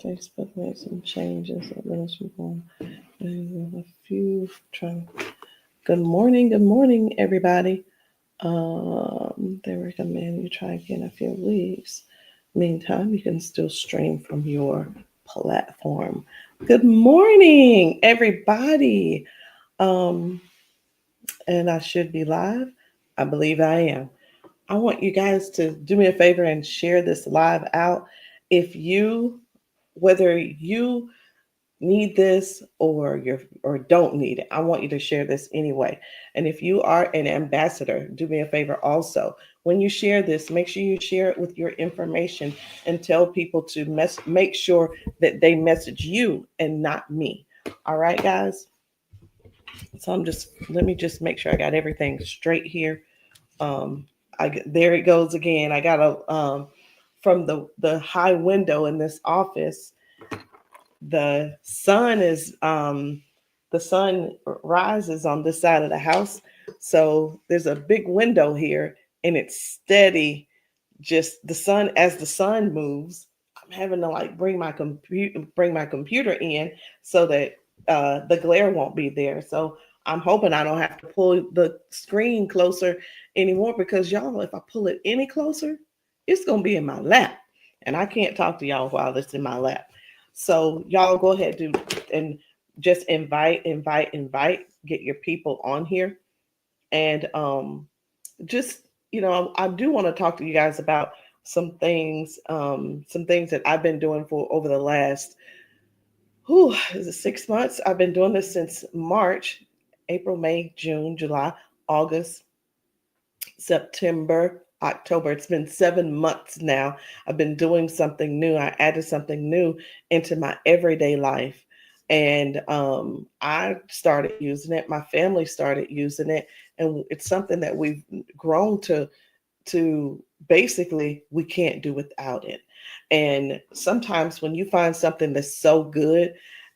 Facebook made some changes. Let's move on. A few trying. Good morning, everybody. They recommend you try again in a few weeks. Meantime, you can still stream from your platform. Good morning, everybody. Um, and I should be live. I believe I am. I want you guys to do me a favor and share this live out. If you, whether you need this or don't need it, I want you to share this anyway. And if you are an ambassador, do me a favor also. When you share this, make sure you share it with your information and tell people to make sure that they message you and not me. All right, guys. So let me just make sure I got everything straight here. Um, there it goes again. I got a from the high window in this office. The sun is the sun rises on this side of the house, so there's a big window here, and it's steady. Just the sun as the sun moves. I'm having to like bring my computer in so that the glare won't be there. So I'm hoping I don't have to pull the screen closer anymore because y'all, if I pull it any closer, it's gonna be in my lap, and I can't talk to y'all while it's in my lap. So y'all go ahead and just invite, get your people on here, and just I do want to talk to you guys about some things that I've been doing for over the last is it 6 months. I've been doing this since March, April, May, June, July, August, September, October. It's been 7 months now. I've been doing something new. I added something new into my everyday life. And I started using it. My family started using it. And it's something that we've grown to basically we can't do without it. And sometimes when you find something that's so good,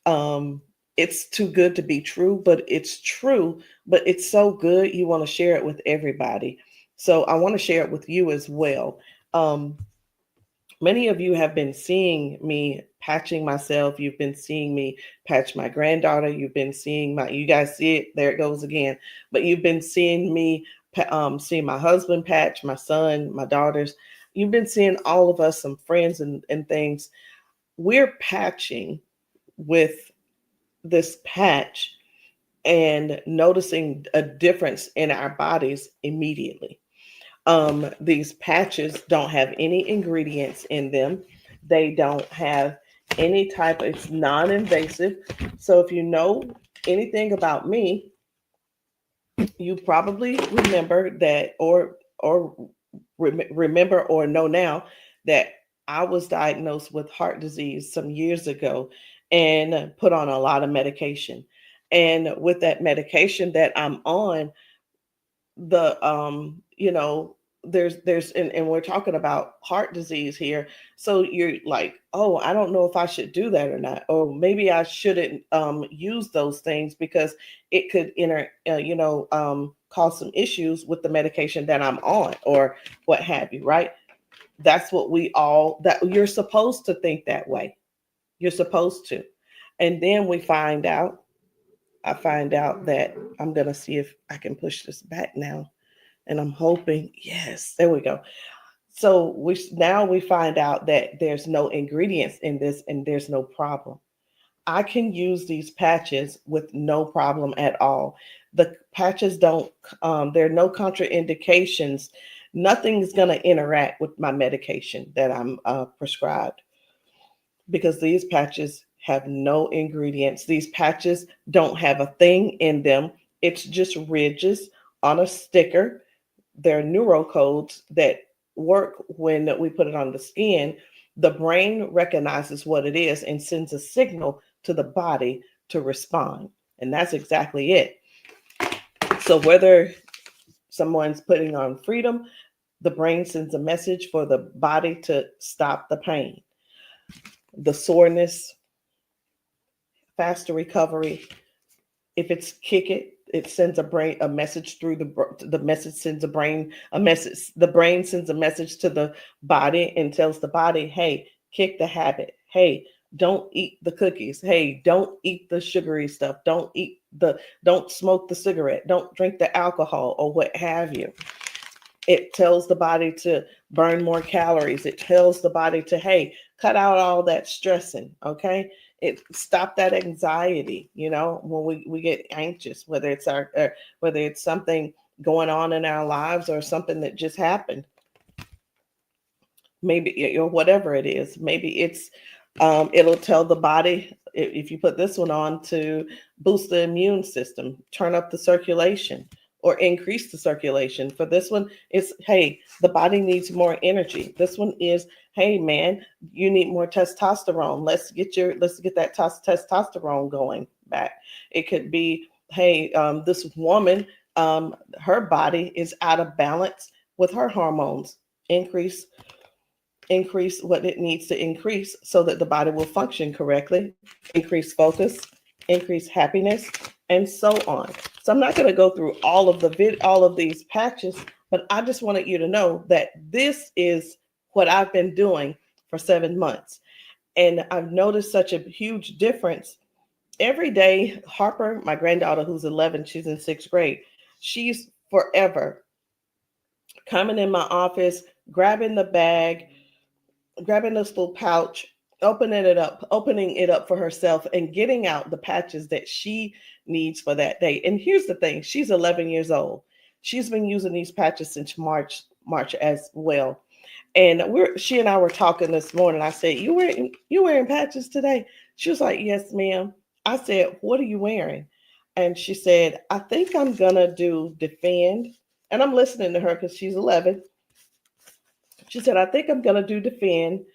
um, it's too good to be true, but it's true, but it's so good you want to share it with everybody. So I want to share it with you as well. Um, Many of you have been seeing me patching myself. You've been seeing me patch my granddaughter. You've been seeing you guys see it, there it goes again. But you've been seeing me, seeing my husband patch, my son, my daughters. You've been seeing all of us, some friends and things. We're patching with this patch and noticing a difference in our bodies immediately. These patches don't have any ingredients in them. They don't have any type, it's non-invasive. So if you know anything about me, you probably remember that remember or know now that I was diagnosed with heart disease some years ago and put on a lot of medication. And with that medication that I'm on, the there's and we're talking about heart disease here, so you're like, oh, I don't know if I should do that or not, or maybe I shouldn't use those things because it could cause some issues with the medication that I'm on or what have you, right? That's what we all that you're supposed to think that way. You're supposed to. And then I find out that I'm gonna see if I can push this back now, and I'm hoping, yes, there we go. So we find out that there's no ingredients in this and there's no problem. I can use these patches with no problem at all. The patches don't, there are no contraindications. Nothing's going to interact with my medication that I'm prescribed because these patches have no ingredients. These patches don't have a thing in them. It's just ridges on a sticker. They're neurocodes that work when we put it on the skin. The brain recognizes what it is and sends a signal to the body to respond. And that's exactly it. So whether someone's putting on freedom, the brain sends a message for the body to stop the pain, the soreness, faster recovery. If it's kick it, it sends a message through the message sends a brain a message. The brain sends a message to the body and tells the body, hey, kick the habit. Hey, Don't eat the cookies. Hey, don't eat the sugary stuff. Don't smoke the cigarette. Don't drink the alcohol or what have you. It tells the body to burn more calories. It tells the body to, hey, cut out all that stressing. Okay. It stop that anxiety, when we get anxious, whether it's whether it's something going on in our lives or something that just happened. Maybe, or whatever it is. Maybe it'll tell the body, if you put this one on, to boost the immune system, turn up the circulation, or increase the circulation. For this one, it's, hey, the body needs more energy. This one is, hey man, you need more testosterone. Let's get that testosterone going back. It could be, hey, this woman, her body is out of balance with her hormones. Increase what it needs to increase so that the body will function correctly, increase focus, increase happiness, and so on. So I'm not going to go through all of these patches, but I just wanted you to know that this is what I've been doing for 7 months. And I've noticed such a huge difference. Every day, Harper, my granddaughter, who's 11, she's in 6th grade, she's forever coming in my office, grabbing the bag, grabbing this little pouch, opening it up for herself, and getting out the patches that she needs for that day. And here's the thing: she's 11 years old. She's been using these patches since March as well. And she and I were talking this morning. I said, "You wearing patches today?" She was like, "Yes, ma'am." I said, "What are you wearing?" And she said, "I think I'm gonna do Defend." And I'm listening to her because she's 11. She said, "I think I'm gonna do Defend.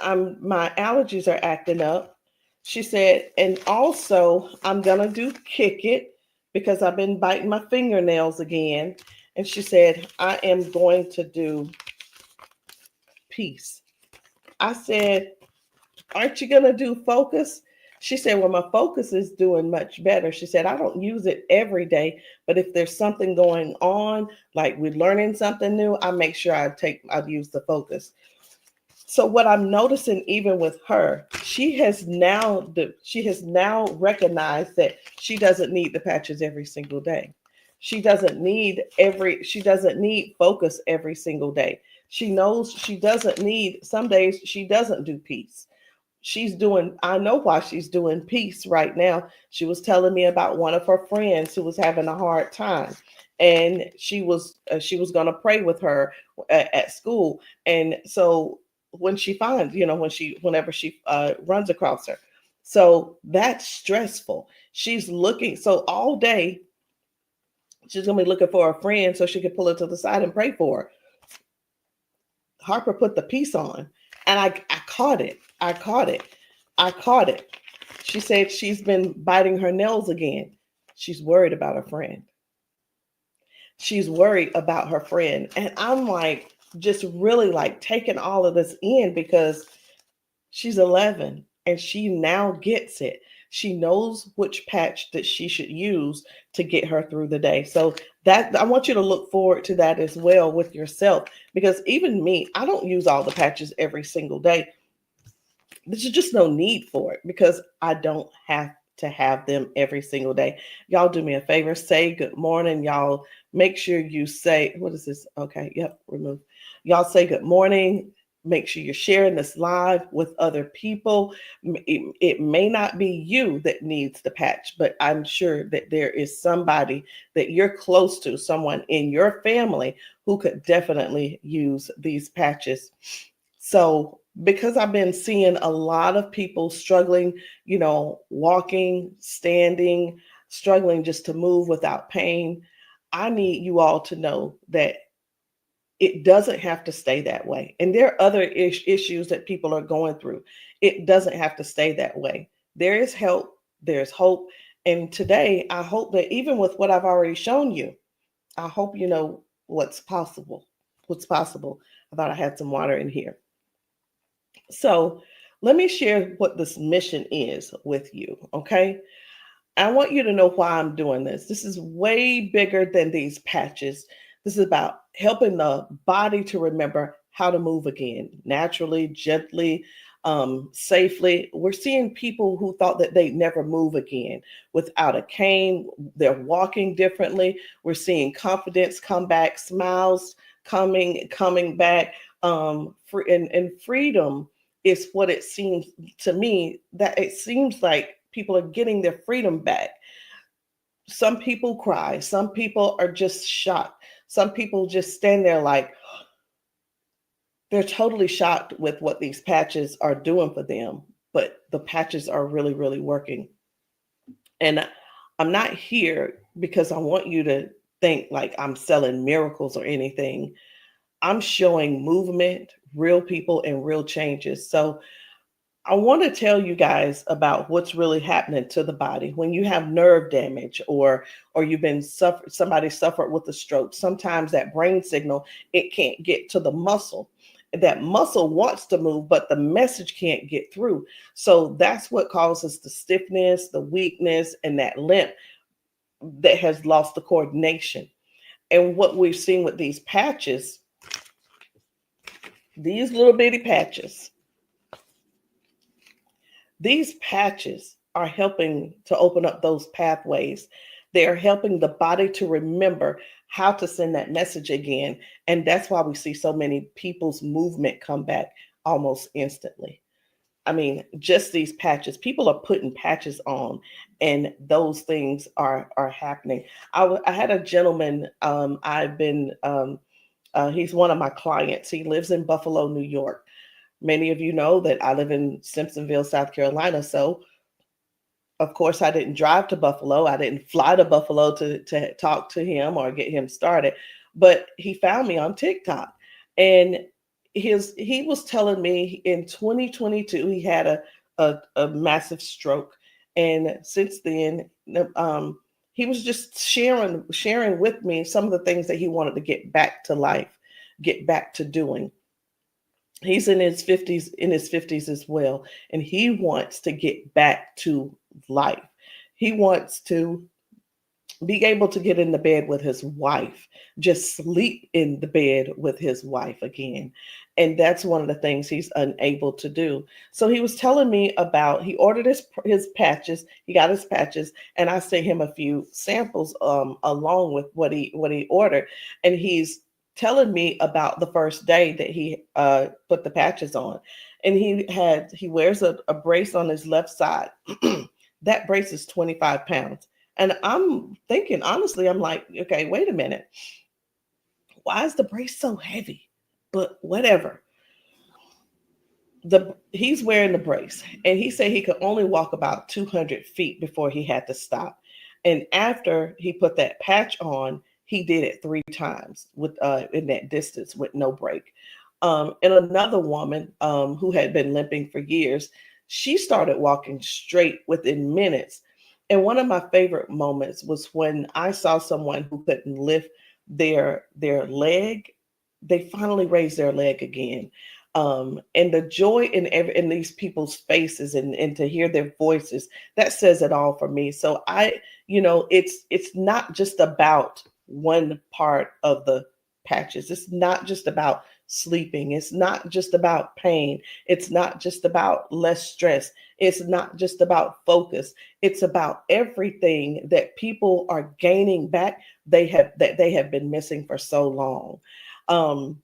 My allergies are acting up." She said, "And also I'm gonna do Kick It because I've been biting my fingernails again." And she said, "I am going to do Peace." I said, "Aren't you gonna do Focus?" She said, "Well, my Focus is doing much better." She said, "I don't use it every day, but if there's something going on, like we're learning something new, I make sure I'd use the Focus." So what I'm noticing, even with her, she has now recognized that she doesn't need the patches every single day. She doesn't need Focus every single day. She knows she doesn't need, some days she doesn't do Peace. I know why she's doing Peace right now. She was telling me about one of her friends who was having a hard time, and she was going to pray with her at school. And so when she finds, whenever she runs across her, so that's stressful. She's looking, so all day she's going to be looking for a friend so she can pull her to the side and pray for her. Harper put the Peace on, and I caught it. I caught it. She said she's been biting her nails again. She's worried about her friend. She's worried about her friend. And I'm like, just really like taking all of this in, because she's 11 and she now gets it. She knows which patch that she should use to get her through the day. So that, I want you to look forward to that as well with yourself, because even me, I don't use all the patches every single day. There's just no need for it because I don't have to have them every single day. Y'all do me a favor, say good morning. Y'all make sure you say, what is this? Okay, yep, remove. Y'all say good morning. Make sure you're sharing this live with other people. It may not be you that needs the patch, but I'm sure that there is somebody that you're close to, someone in your family who could definitely use these patches. So, because I've been seeing a lot of people struggling, walking, standing, struggling just to move without pain, I need you all to know that it doesn't have to stay that way. And there are other issues that people are going through. It doesn't have to stay that way. There is help, there's hope. And today, I hope that even with what I've already shown you, I hope you know what's possible. What's possible. I thought I had some water in here. So let me share what this mission is with you, okay? I want you to know why I'm doing this. This is way bigger than these patches. This is about helping the body to remember how to move again, naturally, gently, safely. We're seeing people who thought that they'd never move again without a cane. They're walking differently. We're seeing confidence come back, smiles coming back. And freedom is what it seems to me, that it seems like people are getting their freedom back. Some people cry. Some people are just shocked. Some people just stand there like they're totally shocked with what these patches are doing for them. But the patches are really, really working. And I'm not here because I want you to think like I'm selling miracles or anything. I'm showing movement, real people, and real changes. So I want to tell you guys about what's really happening to the body when you have nerve damage, or you've been somebody suffered with a stroke. Sometimes that brain signal, it can't get to the muscle. That muscle wants to move, but the message can't get through. So that's what causes the stiffness, the weakness, and that limp that has lost the coordination. And what we've seen with these patches, these little bitty patches, these patches are helping to open up those pathways. They are helping the body to remember how to send that message again. And that's why we see so many people's movement come back almost instantly. I mean, just these patches, people are putting patches on, and those things are happening. I had a gentleman, he's one of my clients. He lives in Buffalo, New York. Many of you know that I live in Simpsonville, South Carolina. So, of course, I didn't drive to Buffalo. I didn't fly to Buffalo to talk to him or get him started. But he found me on TikTok. And he was telling me in 2022 he had a massive stroke. And since then, he was just sharing with me some of the things that he wanted to get back to life, get back to doing. He's in his 50s as well, and he wants to get back to life. He wants to be able to get in the bed with his wife, just sleep in the bed with his wife again. And that's one of the things he's unable to do. So he was telling me about, he ordered his patches, he got his patches, and I sent him a few samples along with what he ordered. And he's telling me about the first day that he put the patches on. And he wears a brace on his left side. That brace is 25 pounds. And I'm thinking, honestly, I'm like, okay, wait a minute. Why is the brace so heavy? But whatever. He's wearing the brace, and he said he could only walk about 200 feet before he had to stop. And after he put that patch on, he did it 3 times with in that distance with no break. And another woman who had been limping for years, she started walking straight within minutes. And one of my favorite moments was when I saw someone who couldn't lift their leg. They finally raised their leg again. And the joy in these people's faces, and to hear their voices, that says it all for me. So it's not just about one part of the patches. It's not just about sleeping. It's not just about pain. It's not just about less stress. It's not just about focus. It's about everything that people are gaining back that they have been missing for so long. Um,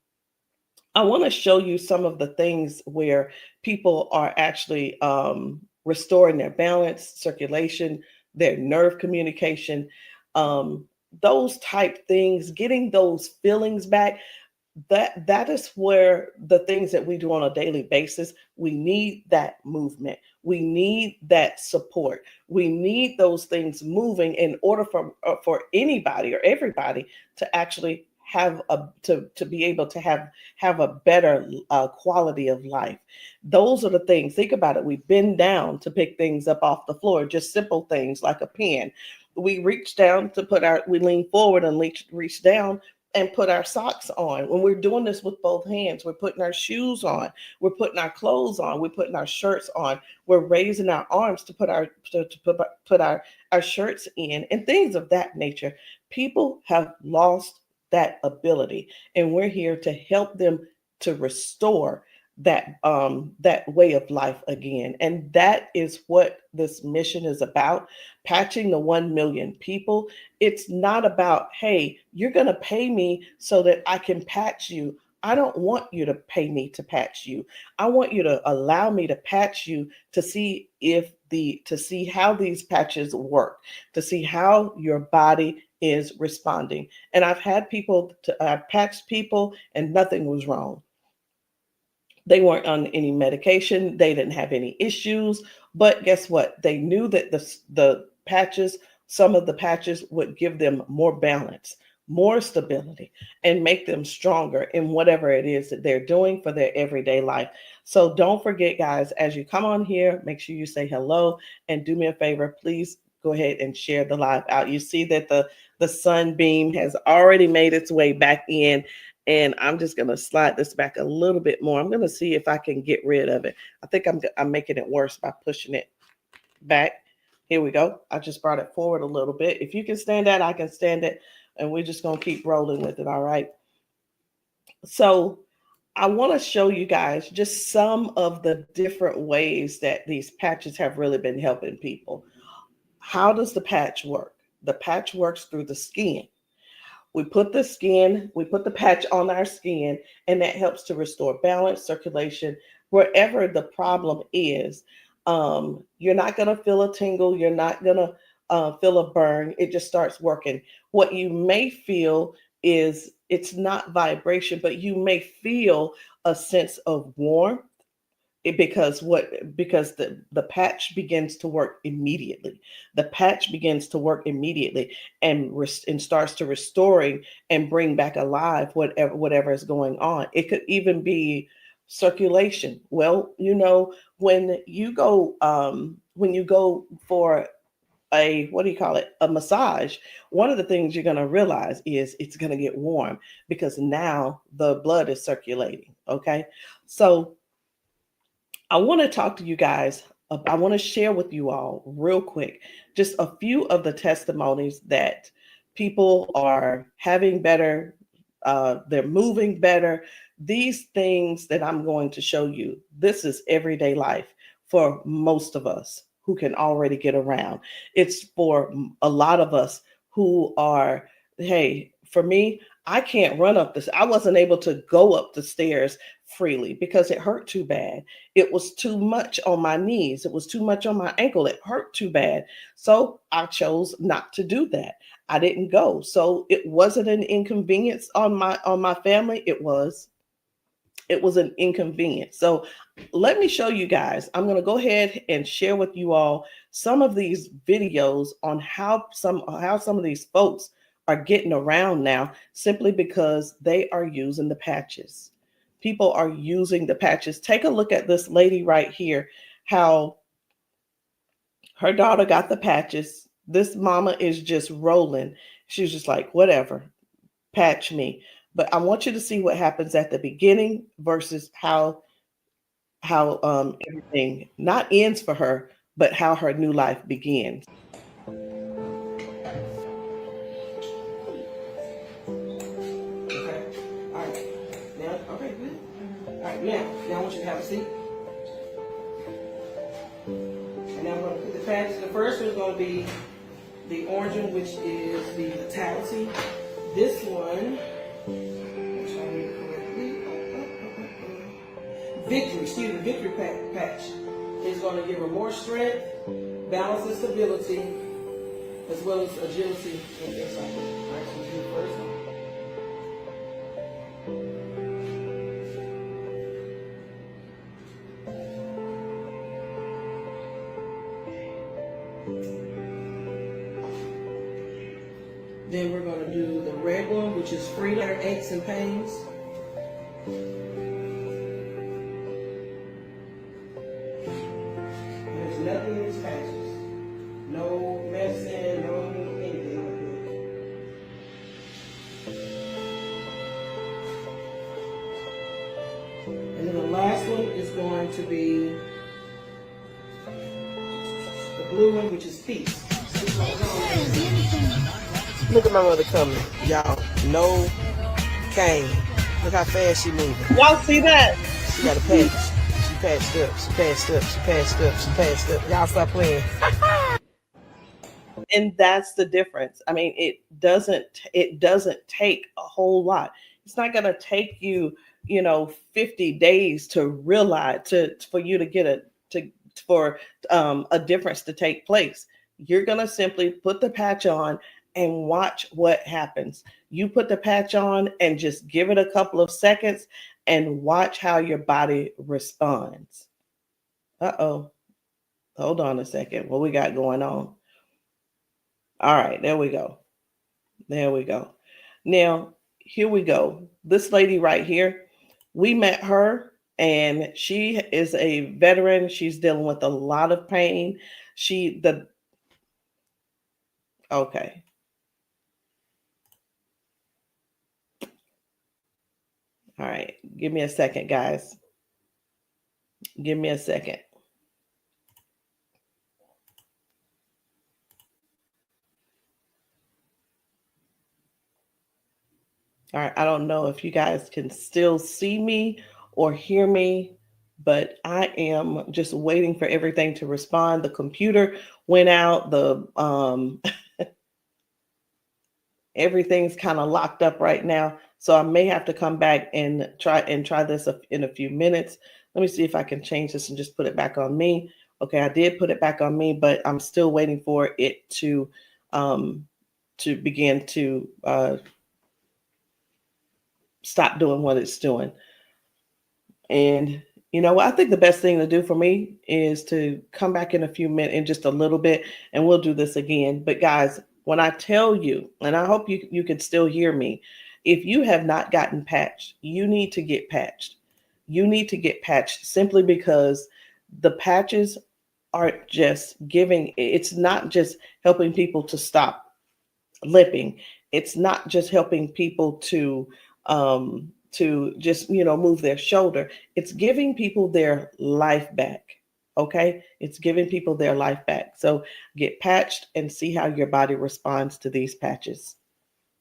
I want to show you some of the things where people are actually restoring their balance, circulation, their nerve communication, um, those type things, getting those feelings back. That is where the things that we do on a daily basis, we need that movement. We need that support. We need those things moving in order for anybody or everybody to actually have to be able to have a better quality of life. Those are the things. Think about it. We bend down to pick things up off the floor, just simple things like a pen. We reach down to we lean forward and reach down and put our socks on. When we're doing this with both hands, we're putting our shoes on, we're putting our clothes on, we're putting our shirts on, we're raising our arms to put our shirts in, and things of that nature. People have lost that ability, and we're here to help them to restore that way of life again. And that is what this mission is about, patching the 1 million people. It's not about, hey, you're going to pay me so that I can patch you. I don't want you to pay me to patch you. I want you to allow me to patch you to see to see how these patches work, to see how your body is responding. And I've had people I've patched people and nothing was wrong. They weren't on any medication. They didn't have any issues. But guess what? They knew that the patches, some of the patches would give them more balance, more stability, and make them stronger in whatever it is that they're doing for their everyday life. So don't forget, guys, as you come on here, make sure you say hello and do me a favor. Please go ahead and share the live out. You see that the sunbeam has already made its way back in. And I'm just going to slide this back a little bit more. I'm going to see if I can get rid of it. I think I'm making it worse by pushing it back. Here we go. I just brought it forward a little bit. If you can stand that, I can stand it. And we're just going to keep rolling with it. All right. So I want to show you guys just some of the different ways that these patches have really been helping people. How does the patch work? The patch works through the skin. We put the patch on our skin, and that helps to restore balance, circulation, wherever the problem is. You're not going to feel a tingle. You're not going to feel a burn. It just starts working. What you may feel is it's not vibration, but you may feel a sense of warmth. Because the patch begins to work immediately. The patch begins to work immediately and starts to restoring and bring back alive whatever is going on. It could even be circulation. Well, when you go for a massage, one of the things you're going to realize is it's going to get warm because now the blood is circulating. Okay, so I want to talk to you guys. I want to share with you all real quick just a few of the testimonies that people are having better. They're moving better. These things that I'm going to show you, this is everyday life for most of us who can already get around. It's for a lot of us who are, hey, for me, I can't run up this. I wasn't able to go up the stairs freely because it hurt too bad. It was too much on my knees. It was too much on my ankle. It hurt too bad. So I chose not to do that. I didn't go. So it wasn't an inconvenience on my family. It was an inconvenience. So let me show you guys. I'm going to go ahead and share with you all some of these videos on how some of these folks are getting around now simply because they are using the patches. People are using the patches. Take a look at this lady right here, how her daughter got the patches. This mama is just rolling. She's just like, whatever, patch me. But I want you to see what happens at the beginning versus how everything not ends for her, but how her new life begins. Now I want you to have a seat. And now I'm going to put the patches. The first one is going to be the orange one, which is the Vitality. This one, Victory patch is going to give her more strength, balance and stability, as well as agility and excitement. All right, so we'll do the first one. Then we're going to do the red one, which is freedom, aches and pains. There's nothing in these patches. No medicine, no anything like that. And then the last one is going to be the blue one, which is peace. Look at my mother coming, y'all. No cane. Look how fast she moving. Y'all see that? She got a patch. She patched up. She patched up. She patched up. She patched up. Y'all stop playing. And that's the difference. I mean, it doesn't take a whole lot. It's not going to take you, 50 days to realize for you to get for a difference to take place. You're going to simply put the patch on and watch what happens. You put the patch on and just give it a couple of seconds and watch how your body responds. Uh-oh. Hold on a second. What we got going on? All right, there we go. There we go. Now, here we go. This lady right here, we met her and she is a veteran. She's dealing with a lot of pain. Okay. All right. Give me a second, guys. Give me a second. All right. I don't know if you guys can still see me or hear me, but I am just waiting for everything to respond. The computer went out. The everything's kind of locked up right now. So I may have to come back and try this in a few minutes. Let me see if I can change this and just put it back on me. Okay, I did put it back on me, but I'm still waiting for it um, to begin to stop doing what it's doing. And I think the best thing to do for me is to come back in a few minutes, in just a little bit, and we'll do this again. But guys, when I tell you, and I hope you can still hear me, if you have not gotten patched, you need to get patched. You need to get patched simply because the patches aren't just giving, it's not just helping people to stop lipping. It's not just helping people to just move their shoulder. It's giving people their life back. Okay, it's giving people their life back. So get patched and see how your body responds to these patches.